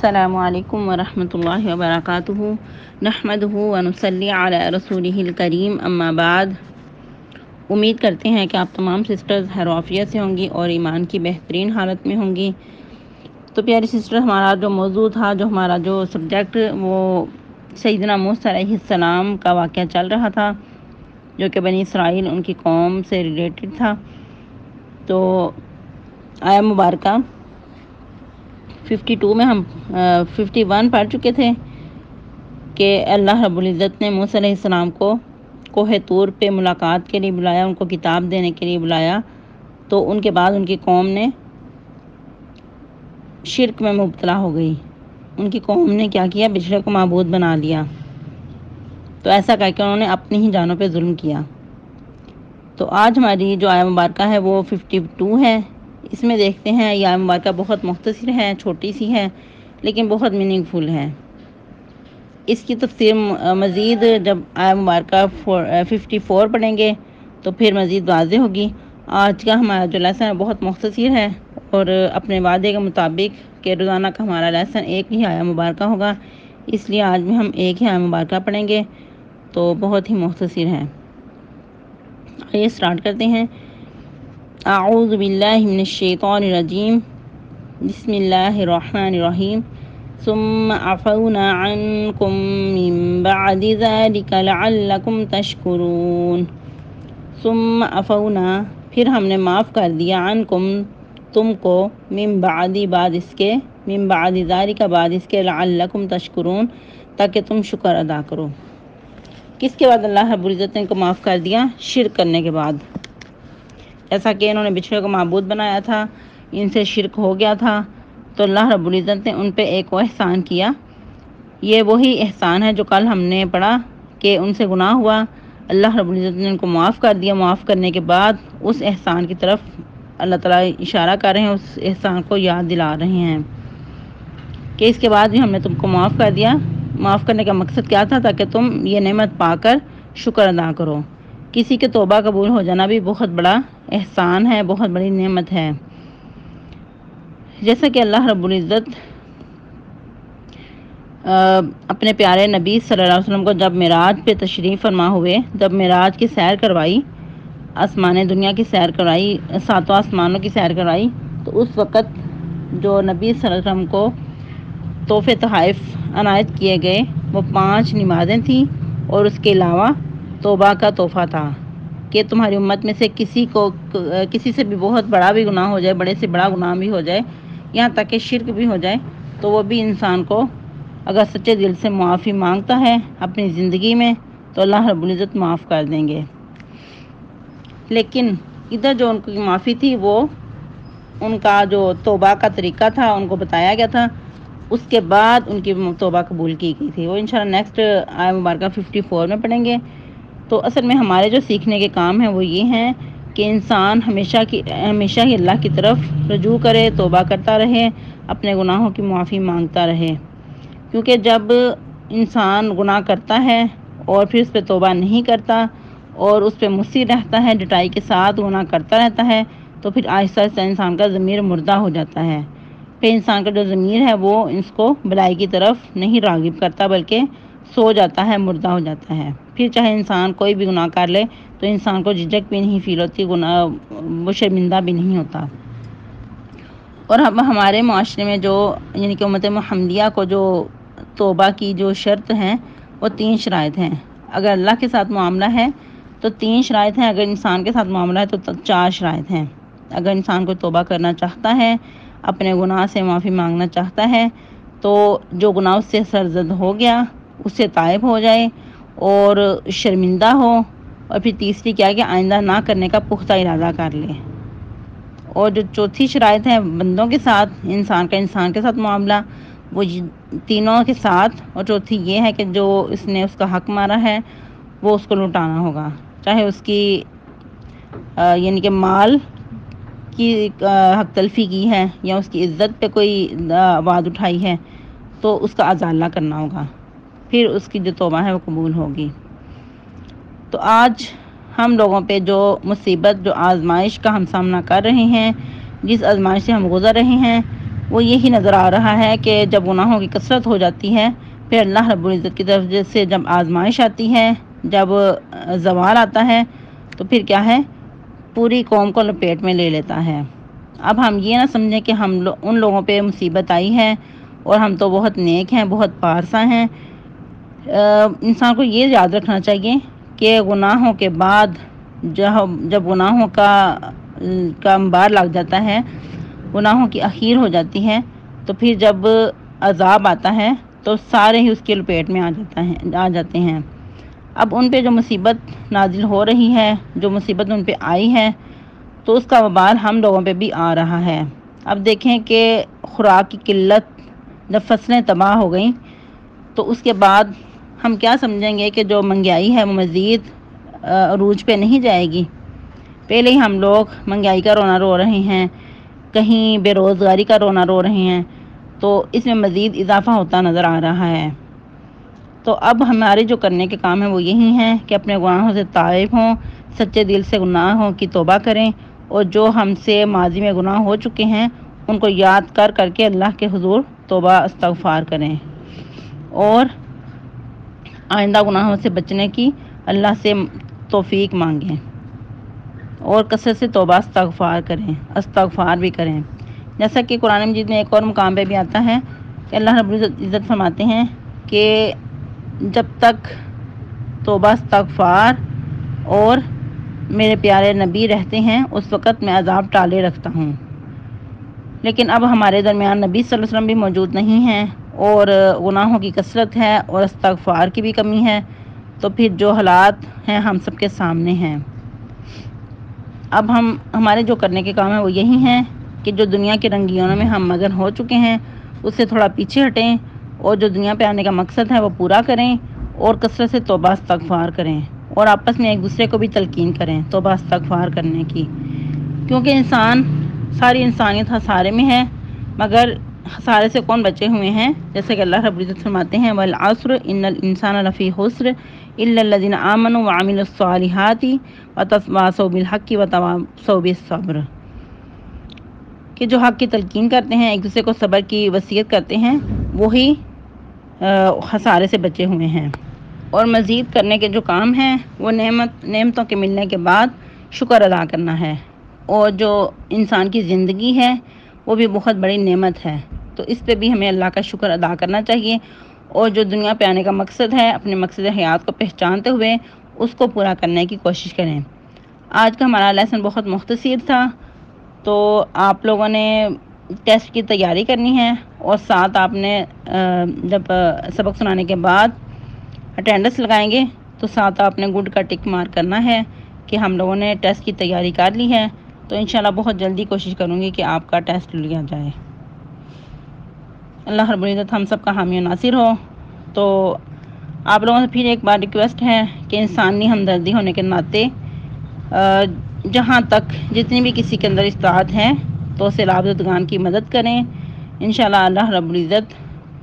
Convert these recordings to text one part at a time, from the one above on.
السلام علیکم ورحمۃ اللہ وبرکاتہ نحمدہ ونصلی علی رسولہ الکریم اما بعد۔ امید کرتے ہیں کہ آپ تمام سسٹرز خیریت سے ہوں گی اور ایمان کی بہترین حالت میں ہوں گی۔ تو پیاری سسٹر، ہمارا جو موضوع تھا، ہمارا جو سبجیکٹ، وہ سیدنا موسیٰ علیہ السلام کا واقعہ چل رہا تھا، جو کہ بنی اسرائیل ان کی قوم سے ریلیٹڈ تھا۔ تو آیہ مبارکہ 52 میں ہم 51 پڑھ چکے تھے کہ اللہ رب العزت نے موسیٰ علیہ السلام کو کوہ طور پہ ملاقات کے لیے بلایا، ان کو کتاب دینے کے لیے بلایا۔ تو ان کے بعد ان کی قوم نے شرک میں مبتلا ہو گئی۔ ان کی قوم نے کیا کیا؟ بچھڑے کو معبود بنا لیا۔ تو ایسا کر کے انہوں نے اپنی ہی جانوں پہ ظلم کیا۔ تو آج ہماری جو آیہ مبارکہ ہے وہ 52 ہے۔ اس میں دیکھتے ہیں، یہ آیہ مبارکہ بہت مختصر ہے، چھوٹی سی ہے، لیکن بہت میننگ فل ہے۔ اس کی تفسیر مزید جب آیہ مبارکہ 54 پڑھیں گے تو پھر مزید واضح ہوگی۔ آج کا ہمارا جو لیسن ہے بہت مختصر ہے، اور اپنے وعدے کے مطابق کہ روزانہ کا ہمارا لیسن ایک ہی آیہ مبارکہ ہوگا، اس لیے آج بھی ہم ایک ہی آیہ مبارکہ پڑھیں گے، تو بہت ہی مختصر ہے۔ آئیے سٹارٹ کرتے ہیں۔ اعوذ باللہ من الشیطان الرجیم، بسم اللہ الرحمن الرحیم۔ ثم عفونا عنکم من بعد ذلک لعلکم تشکرون۔ ثم عفونا، پھر ہم نے معاف کر دیا، عنکم تم کو، من بعد بعد اس کے، من بعد ذلک بعد اس کے، لعلکم تشکرون تاکہ تم شکر ادا کرو۔ کس کے بعد اللہ رب العزت نے ان کو معاف کر دیا؟ شرک کرنے کے بعد۔ ایسا کہ انہوں نے بچھڑے کو معبود بنایا تھا، ان سے شرک ہو گیا تھا، تو اللہ رب العزت نے ان پہ ایک اور احسان کیا۔ یہ وہی احسان ہے جو کل ہم نے پڑھا کہ ان سے گناہ ہوا، اللہ رب العزت نے ان کو معاف کر دیا۔ معاف کرنے کے بعد اس احسان کی طرف اللہ تعالیٰ اشارہ کر رہے ہیں، اس احسان کو یاد دلا رہے ہیں کہ اس کے بعد بھی ہم نے تم کو معاف کر دیا۔ معاف کرنے کا مقصد کیا تھا؟ تاکہ تم یہ نعمت پا کر شکر ادا کرو۔ کسی کے توبہ قبول ہو جانا بھی بہت بڑا احسان ہے، بہت بڑی نعمت ہے۔ جیسا کہ اللہ رب العزت اپنے پیارے نبی صلی اللہ علیہ وسلم کو جب معراج پہ تشریف فرما ہوئے، جب معراج کی سیر کروائی، آسمان دنیا کی سیر کروائی، ساتوں آسمانوں کی سیر کروائی، تو اس وقت جو نبی صلی اللہ علیہ وسلم کو تحفے تحائف عنایت کیے گئے وہ 5 نمازیں تھیں، اور اس کے علاوہ توبہ کا تحفہ تھا کہ تمہاری امت میں سے کسی سے بھی بہت بڑا بھی گناہ ہو جائے، بڑے سے بڑا گناہ بھی ہو جائے، یہاں تک کہ شرک بھی ہو جائے، تو وہ بھی انسان کو اگر سچے دل سے معافی مانگتا ہے اپنی زندگی میں تو اللہ رب العزت معاف کر دیں گے۔ لیکن ادھر جو ان کی معافی تھی، وہ ان کا جو توبہ کا طریقہ تھا ان کو بتایا گیا تھا، اس کے بعد ان کی توبہ قبول کی گئی تھی۔ وہ انشاءاللہ نیکسٹ آیہ مبارکہ 54 میں پڑھیں گے۔ تو اصل میں ہمارے جو سیکھنے کے کام ہیں وہ یہ ہیں کہ انسان ہمیشہ ہی اللہ کی طرف رجوع کرے، توبہ کرتا رہے، اپنے گناہوں کی معافی مانگتا رہے، کیونکہ جب انسان گناہ کرتا ہے اور پھر اس پہ توبہ نہیں کرتا اور اس پہ مصر رہتا ہے، ڈٹائی کے ساتھ گناہ کرتا رہتا ہے، تو پھر آہستہ آہستہ انسان کا ضمیر مردہ ہو جاتا ہے۔ پھر انسان کا جو ضمیر ہے وہ اس کو بھلائی کی طرف نہیں راغب کرتا، بلکہ سو جاتا ہے، مردہ ہو جاتا ہے۔ پھر چاہے انسان کوئی بھی گناہ کر لے تو انسان کو جھجک بھی نہیں فیل ہوتی، وہ شرمندہ بھی نہیں ہوتا۔ اور اب ہمارے معاشرے میں جو یعنی کہ امت محمدیہ کو جو توبہ کی جو شرط ہیں وہ 3 شرائط ہیں۔ اگر اللہ کے ساتھ معاملہ ہے تو 3 شرائط ہیں، اگر انسان کے ساتھ معاملہ ہے تو 4 شرائط ہیں۔ اگر انسان کو توبہ کرنا چاہتا ہے، اپنے گناہ سے معافی مانگنا چاہتا ہے، تو جو گناہ اس سے سرزد ہو گیا اس سے تائب ہو جائے اور شرمندہ ہو، اور پھر تیسری کیا کہ آئندہ نہ کرنے کا پختہ ارادہ کر لے۔ اور جو چوتھی شرائط ہے بندوں کے ساتھ، انسان کے ساتھ معاملہ، وہ تینوں کے ساتھ، اور چوتھی یہ ہے کہ جو اس نے اس کا حق مارا ہے وہ اس کو لوٹانا ہوگا، چاہے اس کی یعنی کہ مال کی حق تلفی کی ہے یا اس کی عزت پہ کوئی آواز اٹھائی ہے تو اس کا ازالہ کرنا ہوگا، پھر اس کی جو توبہ ہے وہ قبول ہوگی۔ تو آج ہم لوگوں پہ جو مصیبت، جو آزمائش کا ہم سامنا کر رہے ہیں، جس آزمائش سے ہم گزر رہے ہیں، وہ یہی نظر آ رہا ہے کہ جب گناہوں کی کثرت ہو جاتی ہے، پھر اللہ رب العزت کی طرف سے جب آزمائش آتی ہے، جب زوال آتا ہے، تو پھر کیا ہے، پوری قوم کو لپیٹ میں لے لیتا ہے۔ اب ہم یہ نہ سمجھیں کہ ان لوگوں پہ مصیبت آئی ہے اور ہم تو بہت نیک ہیں، بہت پارسا ہیں۔ انسان کو یہ یاد رکھنا چاہیے کہ گناہوں کے بعد جب گناہوں کا انبار لگ جاتا ہے، گناہوں کی اخیر ہو جاتی ہے، تو پھر جب عذاب آتا ہے تو سارے ہی اس کے لپیٹ میں آ جاتے ہیں۔ اب ان پہ جو مصیبت نازل ہو رہی ہے، جو مصیبت ان پہ آئی ہے، تو اس کا وبال ہم لوگوں پہ بھی آ رہا ہے۔ اب دیکھیں کہ خوراک کی قلت، جب فصلیں تباہ ہو گئیں تو اس کے بعد ہم کیا سمجھیں گے کہ جو مہنگائی ہے وہ مزید عروج پہ نہیں جائے گی۔ پہلے ہی ہم لوگ مہنگائی کا رونا رو رہے ہیں، کہیں بے روزگاری کا رونا رو رہے ہیں، تو اس میں مزید اضافہ ہوتا نظر آ رہا ہے۔ تو اب ہمارے جو کرنے کے کام ہیں وہ یہی ہیں کہ اپنے گناہوں سے تائب ہوں، سچے دل سے گناہوں کی توبہ کریں، اور جو ہم سے ماضی میں گناہ ہو چکے ہیں ان کو یاد کر کے اللہ کے حضور توبہ استغفار کریں، اور آئندہ گناہوں سے بچنے کی اللہ سے توفیق مانگیں، اور کثرت سے توبہ استغفار بھی کریں۔ جیسا کہ قرآن مجید میں ایک اور مقام پہ بھی آتا ہے کہ اللہ رب العزت فرماتے ہیں کہ جب تک توبہ استغفار اور میرے پیارے نبی رہتے ہیں اس وقت میں عذاب ٹالے رکھتا ہوں۔ لیکن اب ہمارے درمیان نبی صلی اللہ علیہ وسلم بھی موجود نہیں ہیں، اور گناہوں کی کثرت ہے اور استغفار کی بھی کمی ہے، تو پھر جو حالات ہیں ہم سب کے سامنے ہیں۔ اب ہمارے جو کرنے کے کام ہیں وہ یہی ہیں کہ جو دنیا کے رنگینوں میں ہم مگن ہو چکے ہیں اس سے تھوڑا پیچھے ہٹیں، اور جو دنیا پہ آنے کا مقصد ہے وہ پورا کریں، اور کثرت سے توبہ استغفار کریں، اور آپس میں ایک دوسرے کو بھی تلقین کریں توبہ استغفار کرنے کی، کیونکہ ساری انسانیت خسارے میں ہے، مگر خسارے سے کون بچے ہوئے ہیں؟ جیسے کہ اللہ رب العزت فرماتے ہیں والعصر ان الانسان لفی خسر الا الذين آمنوا وعملوا الصالحات وتواصوا بالحق وتواصوا بالصبر، کہ جو حق کی تلقین کرتے ہیں، ایک دوسرے کو صبر کی وصیت کرتے ہیں، وہی خسارے سے بچے ہوئے ہیں۔ اور مزید کرنے کے جو کام ہیں وہ نعمتوں کے ملنے کے بعد شکر ادا کرنا ہے، اور جو انسان کی زندگی ہے وہ بھی بہت بڑی نعمت ہے، تو اس پہ بھی ہمیں اللہ کا شکر ادا کرنا چاہیے، اور جو دنیا پہ آنے کا مقصد ہے اپنے مقصد حیات کو پہچانتے ہوئے اس کو پورا کرنے کی کوشش کریں۔ آج کا ہمارا لیسن بہت مختصر تھا، تو آپ لوگوں نے ٹیسٹ کی تیاری کرنی ہے، اور ساتھ آپ نے جب سبق سنانے کے بعد اٹینڈنس لگائیں گے تو ساتھ آپ نے گڈ کا ٹک مارک کرنا ہے کہ ہم لوگوں نے ٹیسٹ کی تیاری کر لی ہے۔ تو انشاءاللہ بہت جلدی کوشش کروں گی کہ آپ کا ٹیسٹ لیا جائے۔ اللہ رب العزت ہم سب کا حامی و ناصر ہو۔ تو آپ لوگوں سے پھر ایک بار ریکویسٹ ہے کہ انسانی ہمدردی ہونے کے ناطے جہاں تک جتنی بھی کسی کے اندر استطاعت ہے تو سیلاب زدگان کی مدد کریں۔ انشاءاللہ اللہ رب العزت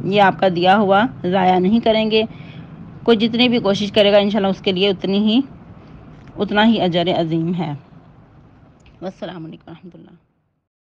یہ آپ کا دیا ہوا ضائع نہیں کریں گے، کوئی جتنی بھی کوشش کرے گا انشاءاللہ اس کے لیے اتنا ہی اجر عظیم ہے۔ والسلام علیکم ورحمۃ اللہ۔